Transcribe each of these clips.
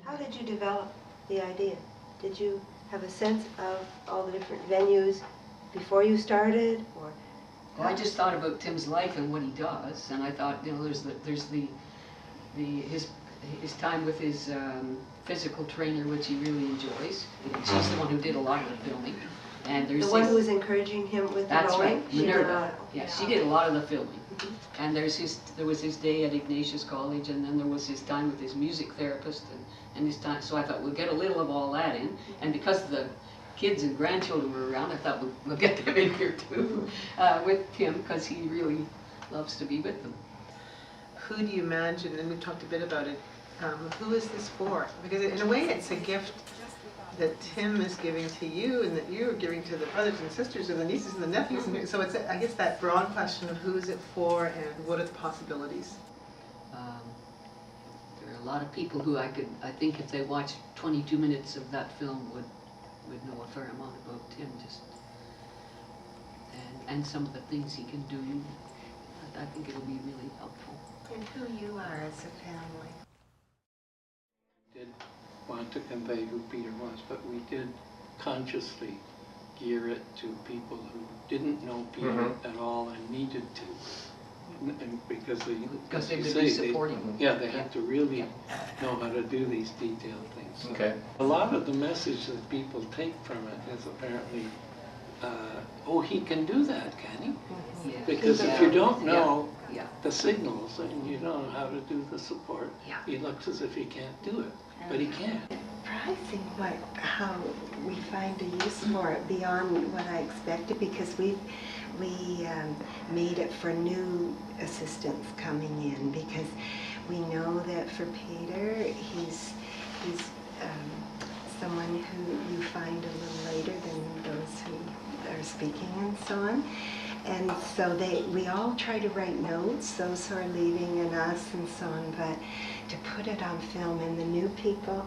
How did you develop the idea? Did you have a sense of all the different venues before you started, or? Well, I just thought about Tim's life and what he does, and I thought, you know, there's his time with his physical trainer, which he really enjoys. She's the one who did a lot of the filming, and there's the one who was encouraging him with the that's rowing? right, Minerva. Yeah, she did a lot of the filming. And there was his day at Ignatius College, and then there was his time with his music therapist, and his time. So I thought we'll get a little of all that in, and because the kids and grandchildren were around, I thought we'll get them in here too with Tim, because he really loves to be with them. Who do you imagine, and we talked a bit about it, who is this for? Because in a way it's a gift that Tim is giving to you and that you are giving to the brothers and sisters and the nieces and the nephews. So it's, I guess, that broad question of who is it for and what are the possibilities? There are a lot of people who I think if they watched 22 minutes of that film would know a fair amount about Tim, and some of the things he can do. I think it'll be really helpful. And who you are as a family. Did want to convey who Peter was, but we did consciously gear it to people who didn't know Peter at all and needed to. And because they would be supporting him. Yeah, they have to really know how to do these detailed things. So okay. A lot of the message that people take from it is apparently, oh, he can do that, can he? Yeah. Because if you don't know yeah. the signals and you don't know how to do the support, he looks as if he can't do it, but he can. Surprising how we find a use for it beyond what I expected, because we made it for new assistants coming in, because we know that for Peter he's someone who you find a little later than those who are speaking and so on. And so we all try to write notes, those who are leaving and us and so on, but to put it on film, and the new people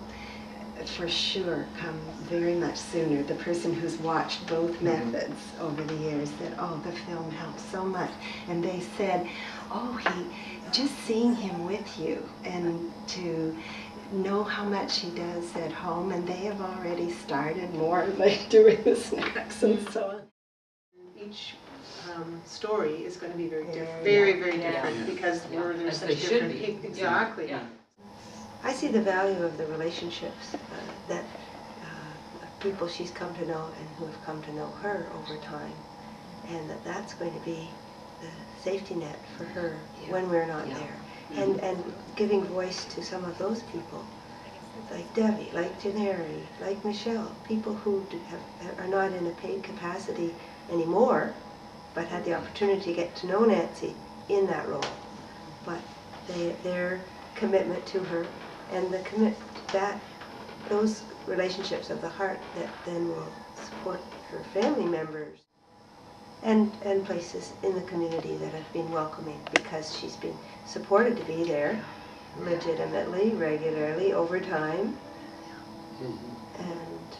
for sure come very much sooner. The person who's watched both methods over the years said, oh, the film helped so much. And they said, oh, just seeing him with you and to know how much he does at home, and they have already started more like doing the snacks and so on. Each story is going to be very different, very different, because there's such different people. Exactly. Yeah. I see the value of the relationships that people she's come to know and who have come to know her over time, and that's going to be the safety net for her when we're not there. And giving voice to some of those people, like Debbie, like Janeri, like Michelle, people who are not in a paid capacity anymore, but had the opportunity to get to know Nancy in that role. But their commitment to her, and those relationships of the heart that then will support her family members, and places in the community that have been welcoming, because she's been supported to be there legitimately, regularly, over time, and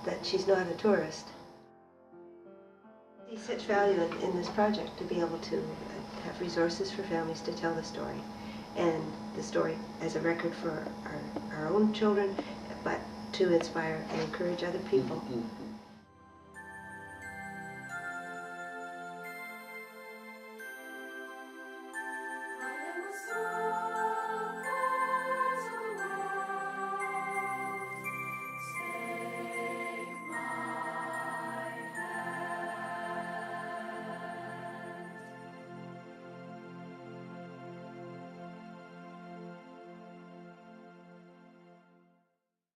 that she's not a tourist. I see such value in this project, to be able to have resources for families to tell the story, and the story as a record for our own children, but to inspire and encourage other people.